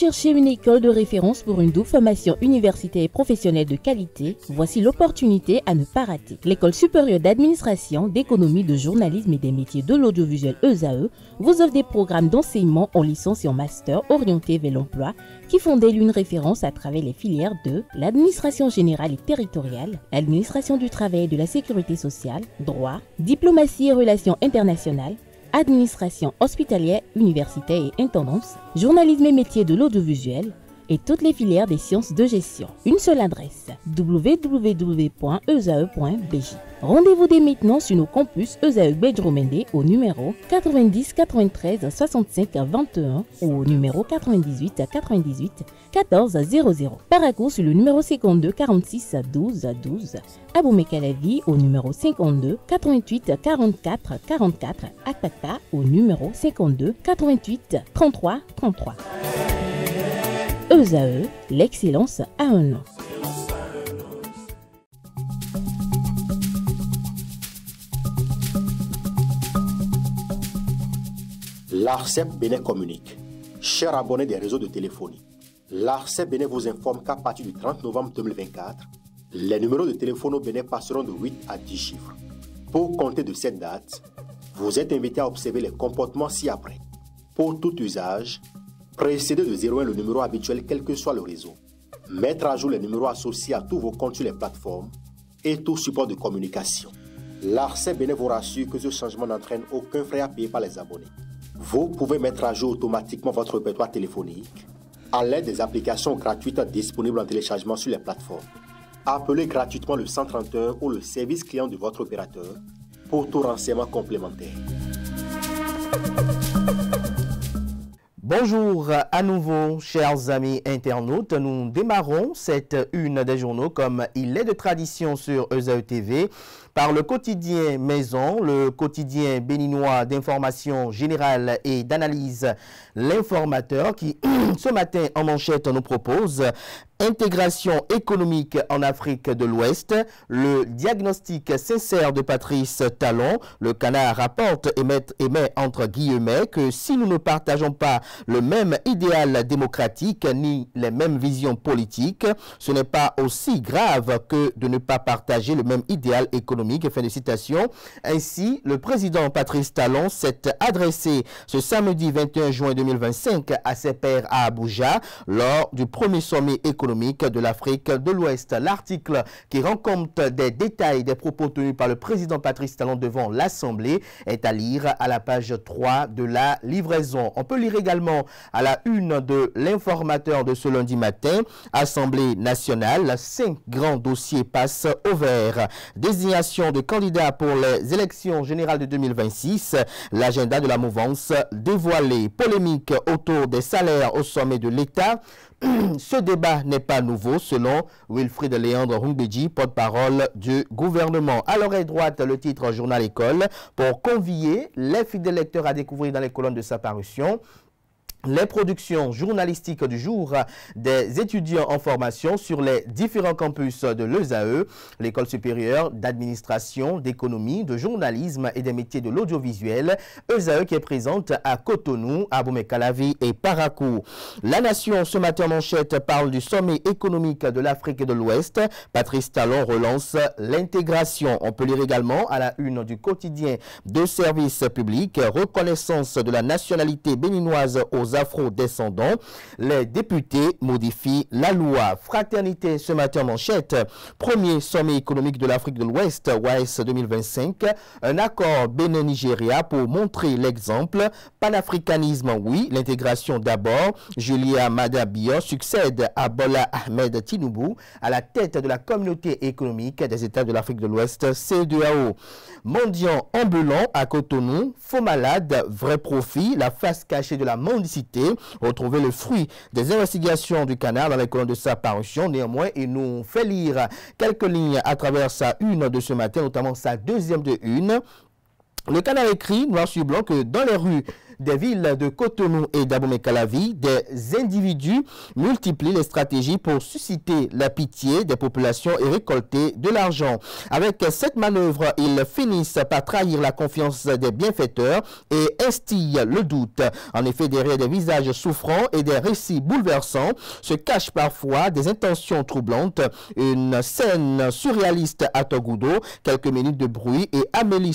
cherchez une école de référence pour une double formation universitaire et professionnelle de qualité? Voici l'opportunité à ne pas rater. L'École supérieure d'administration, d'économie, de journalisme et des métiers de l'audiovisuel ESAE vous offre des programmes d'enseignement en licence et en master orientés vers l'emploi qui font d'elle une référence à travers les filières de l'administration générale et territoriale, l'administration du travail et de la sécurité sociale, droit, diplomatie et relations internationales, administration hospitalière, universitaire et intendance, journalisme et métiers de l'audiovisuel et toutes les filières des sciences de gestion. Une seule adresse, www.esae.bj. Rendez-vous dès maintenant sur nos campus ESAE Bedjromende au numéro 90 93 65 21 ou au numéro 98 98 14 00. Paracourt sur le numéro 52 46 12 12. Aboumé-Calavi au numéro 52 88 44 44. Akpata au numéro 52 88 33 33. ESAE, l'excellence a un nom. L'ARCEP Bénin communique. Chers abonnés des réseaux de téléphonie, l'ARCEP Bénin vous informe qu'à partir du 30 novembre 2024, les numéros de téléphone au Bénin passeront de 8 à 10 chiffres. Pour compter de cette date, vous êtes invité à observer les comportements ci-après. Pour tout usage, précédez de 01 le numéro habituel quel que soit le réseau. Mettre à jour les numéros associés à tous vos comptes sur les plateformes et tout support de communication. L'ARCEP Bénin vous rassure que ce changement n'entraîne aucun frais à payer par les abonnés. Vous pouvez mettre à jour automatiquement votre répertoire téléphonique à l'aide des applications gratuites disponibles en téléchargement sur les plateformes. Appelez gratuitement le 131 ou le service client de votre opérateur pour tout renseignement complémentaire. Bonjour à nouveau, chers amis internautes. Nous démarrons cette une des journaux comme il est de tradition sur ESAE TV par le quotidien Maison, le quotidien béninois d'information générale et d'analyse, l'Informateur, qui ce matin en manchette nous propose intégration économique en Afrique de l'Ouest, le diagnostic sincère de Patrice Talon. Le Canard rapporte et met entre guillemets que si nous ne partageons pas le même idéal démocratique ni les mêmes visions politiques, ce n'est pas aussi grave que de ne pas partager le même idéal économique. Fin de citation. Ainsi, le président Patrice Talon s'est adressé ce samedi 21 juin 2025 à ses pairs à Abuja lors du premier sommet économique de l'Afrique de l'Ouest. L'article qui rend compte des détails des propos tenus par le président Patrice Talon devant l'Assemblée est à lire à la page 3 de la livraison. On peut lire également à la une de l'Informateur de ce lundi matin, Assemblée nationale, 5 grands dossiers passent au vert. Désignation de candidats pour les élections générales de 2026, l'agenda de la mouvance dévoilé, polémique autour des salaires au sommet de l'État. Ce débat n'est pas nouveau, selon Wilfried Léandre Hungbeji, porte-parole du gouvernement. À l'oreille droite, le titre Journal École, pour convier les fidèles lecteurs à découvrir dans les colonnes de sa parution les productions journalistiques du jour des étudiants en formation sur les différents campus de l'ESAE, l'école supérieure d'administration, d'économie, de journalisme et des métiers de l'audiovisuel, ESAE qui est présente à Cotonou, Aboumé-Calavi et Paracourt. La Nation, ce matin manchette, parle du sommet économique de l'Afrique de l'Ouest. Patrice Talon relance l'intégration. On peut lire également à la une du quotidien de service public, reconnaissance de la nationalité béninoise aux afro-descendants. Les députés modifient la loi. Fraternité, ce matin manchette, premier sommet économique de l'Afrique de l'Ouest, WAES 2025, un accord Bénin-Nigeria pour montrer l'exemple. Panafricanisme, oui, l'intégration d'abord. Julia Madabio succède à Bola Ahmed Tinubu à la tête de la communauté économique des États de l'Afrique de l'Ouest, CEDEAO. Mendiant ambulant à Cotonou, faux malade, vrai profit, la face cachée de la mendicité. Retrouver le fruit des investigations du Canard dans les colonnes de sa parution. Néanmoins, il nous fait lire quelques lignes à travers sa une de ce matin, notamment sa deuxième de une. Le Canard écrit, noir sur blanc, que dans les rues des villes de Cotonou et d'Abomey-Calavi, des individus multiplient les stratégies pour susciter la pitié des populations et récolter de l'argent. Avec cette manœuvre, ils finissent par trahir la confiance des bienfaiteurs et instillent le doute. En effet, derrière des visages souffrants et des récits bouleversants se cachent parfois des intentions troublantes. Une scène surréaliste à Togoudou, quelques minutes de bruit et Amélie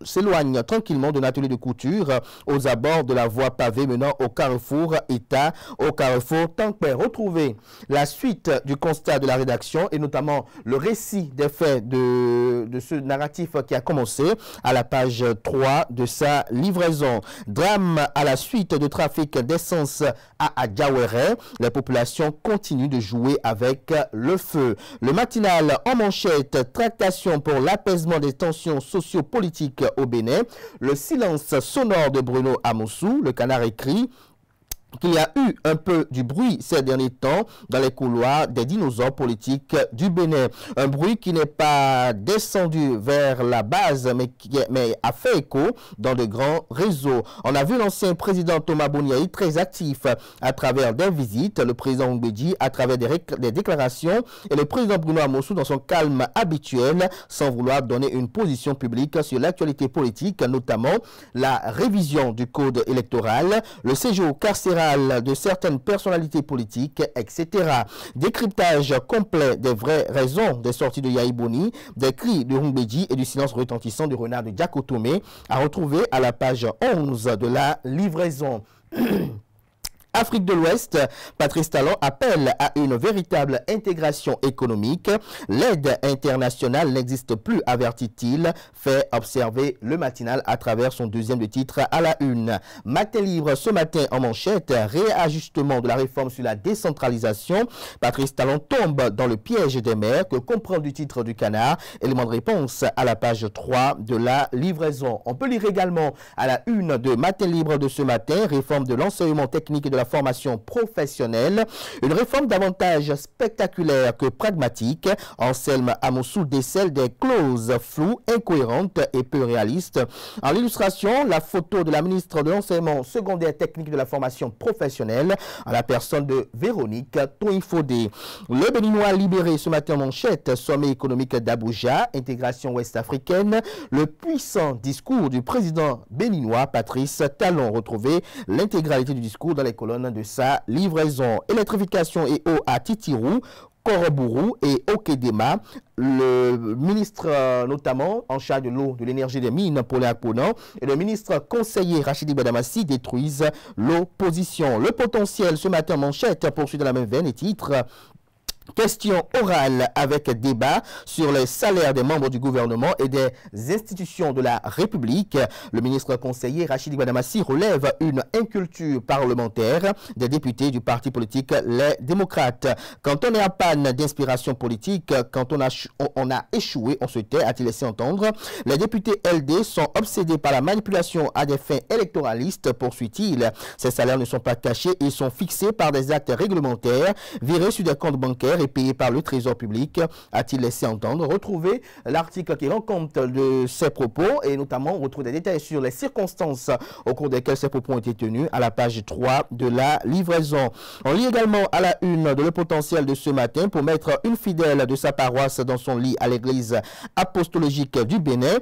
s'éloigne tranquillement d'un atelier de couture aux abords de la voie pavée menant au carrefour État, au carrefour Tankpé. Retrouvez la suite du constat de la rédaction et notamment le récit des faits de ce narratif qui a commencé à la page 3 de sa livraison. Drame à la suite de trafic d'essence à Adjawere. Les populations continuent de jouer avec le feu. Le matinal en manchette, tractation pour l'apaisement des tensions sociopolitiques au Bénin. Le silence sonore de Bruno Amoussou. Le Canard écrit qu'il y a eu un peu du bruit ces derniers temps dans les couloirs des dinosaures politiques du Bénin. Un bruit qui n'est pas descendu vers la base, mais a fait écho dans de grands réseaux. On a vu l'ancien président Thomas Boniaï très actif à travers des visites, le président Mbedji à travers des déclarations et le président Bruno Amoussou dans son calme habituel sans vouloir donner une position publique sur l'actualité politique, notamment la révision du code électoral, le séjour carcéral de certaines personnalités politiques, etc. Décryptage complet des vraies raisons des sorties de Yahi Boni, des cris de Mbedji et du silence retentissant du renard de Diakotomé à retrouver à la page 11 de la livraison. Afrique de l'Ouest, Patrice Talon appelle à une véritable intégration économique. L'aide internationale n'existe plus, avertit-il, fait observer le matinal à travers son deuxième titre à la une. Matin Libre ce matin en manchette, réajustement de la réforme sur la décentralisation. Patrice Talon tombe dans le piège des maires que comprend du titre du Canard. Élément de réponse à la page 3 de la livraison. On peut lire également à la une de Matin Libre de ce matin, réforme de l'enseignement technique et de la formation professionnelle, une réforme davantage spectaculaire que pragmatique. Anselme Amoussou décèle des clauses floues, incohérentes et peu réalistes. En illustration, la photo de la ministre de l'enseignement secondaire technique de la formation professionnelle à la personne de Véronique Toinfodé. Le Béninois libéré ce matin en manchette, sommet économique d'Abuja, intégration ouest-africaine, le puissant discours du président béninois Patrice Talon. Retrouvez l'intégralité du discours dans les colonnes de sa livraison. Électrification et eau à Titirou, Korobourou et Okedema. Le ministre notamment en charge de l'eau, de l'énergie des mines, Paul Akponan, et le ministre conseiller Rachidi Badamassi détruisent l'opposition. Le potentiel ce matin manchette poursuit dans la même veine et titre question orale avec débat sur les salaires des membres du gouvernement et des institutions de la République. Le ministre conseiller Rachidi Badamassi relève une inculture parlementaire des députés du parti politique Les Démocrates. Quand on est en panne d'inspiration politique, quand on a échoué, on se tait, a-t-il laissé entendre. Les députés LD sont obsédés par la manipulation à des fins électoralistes, poursuit-il. Ces salaires ne sont pas cachés, ils sont fixés par des actes réglementaires, virés sur des comptes bancaires et payé par le Trésor public, a-t-il laissé entendre. Retrouvez l'article qui rend compte de ces propos et notamment on retrouve des détails sur les circonstances au cours desquelles ces propos ont été tenus à la page 3 de la livraison. On lit également à la une de Le Potentiel de ce matin pour mettre une fidèle de sa paroisse dans son lit à l'église apostolique du Bénin.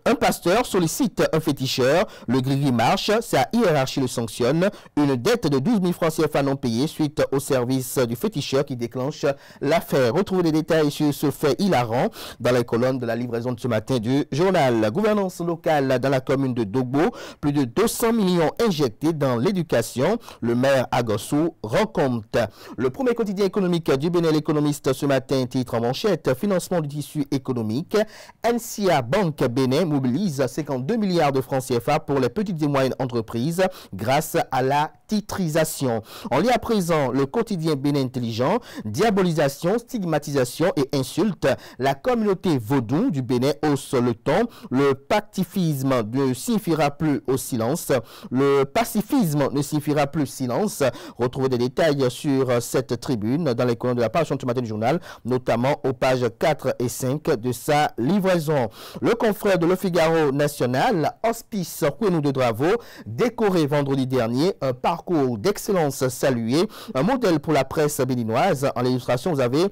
Un pasteur sollicite un féticheur, le gris marche, sa hiérarchie le sanctionne. Une dette de 12 000 francs CFA non payée suite au service du féticheur qui déclenche l'affaire. Retrouvez les détails sur ce fait hilarant dans les colonnes de la livraison de ce matin du journal. La gouvernance locale dans la commune de Dogbo, plus de 200 millions injectés dans l'éducation. Le maire Agossou rend compte. Le premier quotidien économique du Bénin, l'économiste ce matin, titre en manchette, financement du tissu économique. NCA Banque Bénin mobilise 52 milliards de francs CFA pour les petites et moyennes entreprises grâce à la titrisation. On lit à présent le quotidien Bénin Intelligent, diabolisation, stigmatisation et insulte. La communauté vaudou du Bénin hausse le ton. Le pacifisme ne signifiera plus au silence. Le pacifisme ne signifiera plus silence. Retrouvez des détails sur cette tribune dans les colonnes de la page ce matin du journal, notamment aux pages 4 et 5 de sa livraison. Le confrère de Le Figaro National, Hospice Kouenou de Dravo, décoré vendredi dernier, un parcours d'excellence salué, un modèle pour la presse béninoise. En illustration, vous avez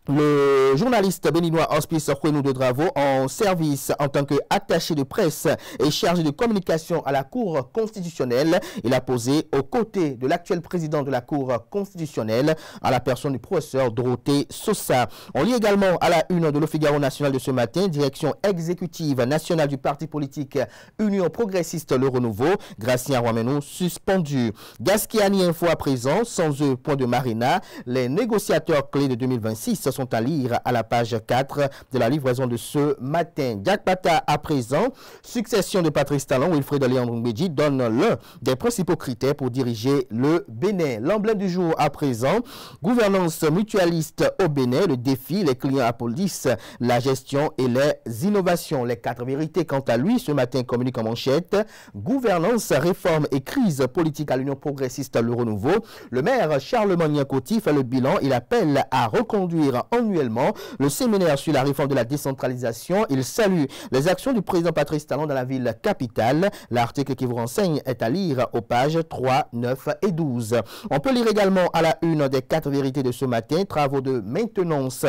le journaliste béninois Hospice Kouenou de Dravo en service en tant qu'attaché de presse et chargé de communication à la Cour constitutionnelle. Il a posé aux côtés de l'actuel président de la Cour constitutionnelle à la personne du professeur Dorothée Sosa. On lit également à la une de Le Figaro National de ce matin, direction exécutive nationale du parti politique Union progressiste Le Renouveau, Gracien Rouamenou suspendu. Gaskiani Info à présent, sans eux, point de Marina, les négociateurs clés de 2026 sont à lire à la page 4 de la livraison de ce matin. Diakpata à présent, succession de Patrice Talon, Wilfried Léandre Mbedji donne l'un des principaux critères pour diriger le Bénin. L'emblème du jour à présent, gouvernance mutualiste au Bénin, le défi, les clients à police, la gestion et les innovations. Les 4 vérités, quant à lui, ce matin communique en manchette, gouvernance, réforme et crise politique à l'Union progressiste Le Renouveau. Le maire Charlemagne Niankoti fait le bilan, il appelle à reconduire annuellement le séminaire sur la réforme de la décentralisation. Il salue les actions du président Patrice Talon dans la ville capitale. L'article qui vous renseigne est à lire aux pages 3, 9 et 12. On peut lire également à la une des 4 vérités de ce matin, travaux de maintenance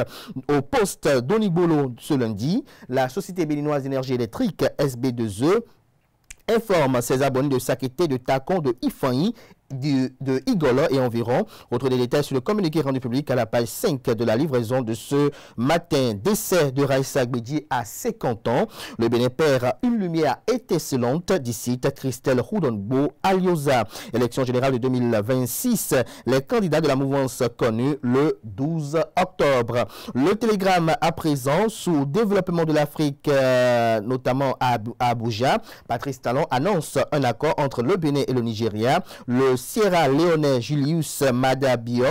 au poste d'Onibolo ce lundi. La Société béninoise d'énergie électrique SB2E informe ses abonnés de s'acquitter de tacons de Ifanyi de Igola et environ. Autre des détails sur le communiqué rendu public à la page 5 de la livraison de ce matin. Décès de Raissa Gbedji à 50 ans. Le Bénin perd une lumière étincelante d'ici Christelle Houdonbo Aliosa. Élection générale de 2026. Les candidats de la mouvance connue le 12 octobre. Le télégramme à présent sous développement de l'Afrique, notamment à Abuja. Patrice Talon annonce un accord entre le Bénin et le Nigeria. Le Sierra Leone Julius Maada Bio,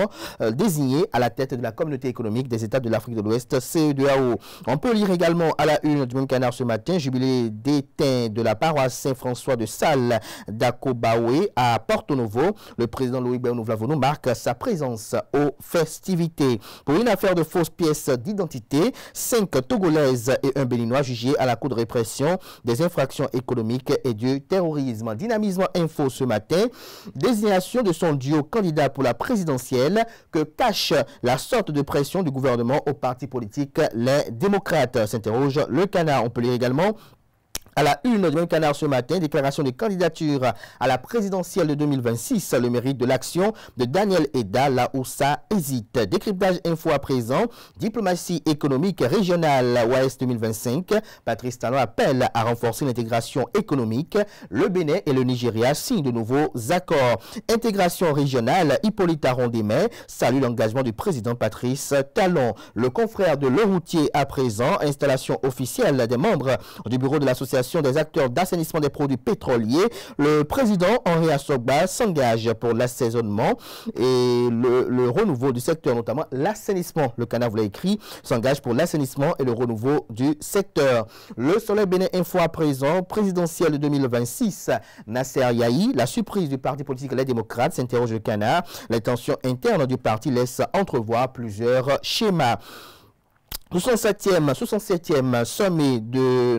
désigné à la tête de la communauté économique des États de l'Afrique de l'Ouest, CEDEAO. On peut lire également à la une du même canard ce matin, jubilé d'éteint de la paroisse Saint-François de Salles d'Akobawe à Porto Novo. Le président Loïc Béounou-Vlavonou marque sa présence aux festivités. Pour une affaire de fausses pièces d'identité, 5 Togolaises et un Béninois jugés à la Cour de répression des infractions économiques et du terrorisme. Dynamisme Info ce matin, désignation de son duo candidat pour la présidentielle que cache la sorte de pression du gouvernement au parti politique Les Démocrates, s'interroge le canard. On peut lire également à la une du même canard ce matin, déclaration de candidature à la présidentielle de 2026, le mérite de l'action de Daniel Eda, là où ça hésite. Décryptage info à présent, diplomatie économique régionale OAS 2025. Patrice Talon appelle à renforcer l'intégration économique. Le Bénin et le Nigeria signent de nouveaux accords. Intégration régionale, Hippolyte Arondemais salue l'engagement du président Patrice Talon. Le confrère de Le Routier à présent, installation officielle des membres du bureau de l'association des acteurs d'assainissement des produits pétroliers. Le président Henri Assogba s'engage pour l'assaisonnement et le renouveau du secteur, notamment l'assainissement. Le canard vous l'a écrit, s'engage pour l'assainissement et le renouveau du secteur. Le Soleil Bénin Info à présent, présidentielle de 2026, Nasser Yahi, la surprise du parti politique Les Démocrates, s'interroge le canard. Les tensions internes du parti laissent entrevoir plusieurs schémas. 67e sommet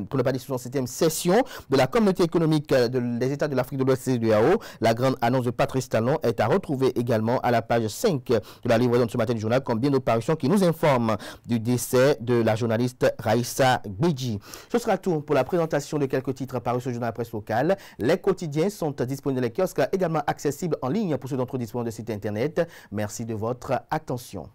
pour ne pas dire 67e session de la communauté économique des États de l'Afrique de l'Ouest CEDEAO. La grande annonce de Patrice Talon est à retrouver également à la page 5 de la livraison de ce matin du journal, comme bien d'autres parutions qui nous informent du décès de la journaliste Raissa Gbedji. Ce sera tout pour la présentation de quelques titres parus sur le journal Presse Locale. Les quotidiens sont disponibles dans les kiosques, également accessibles en ligne pour ceux d'entre eux disposant de site internet. Merci de votre attention.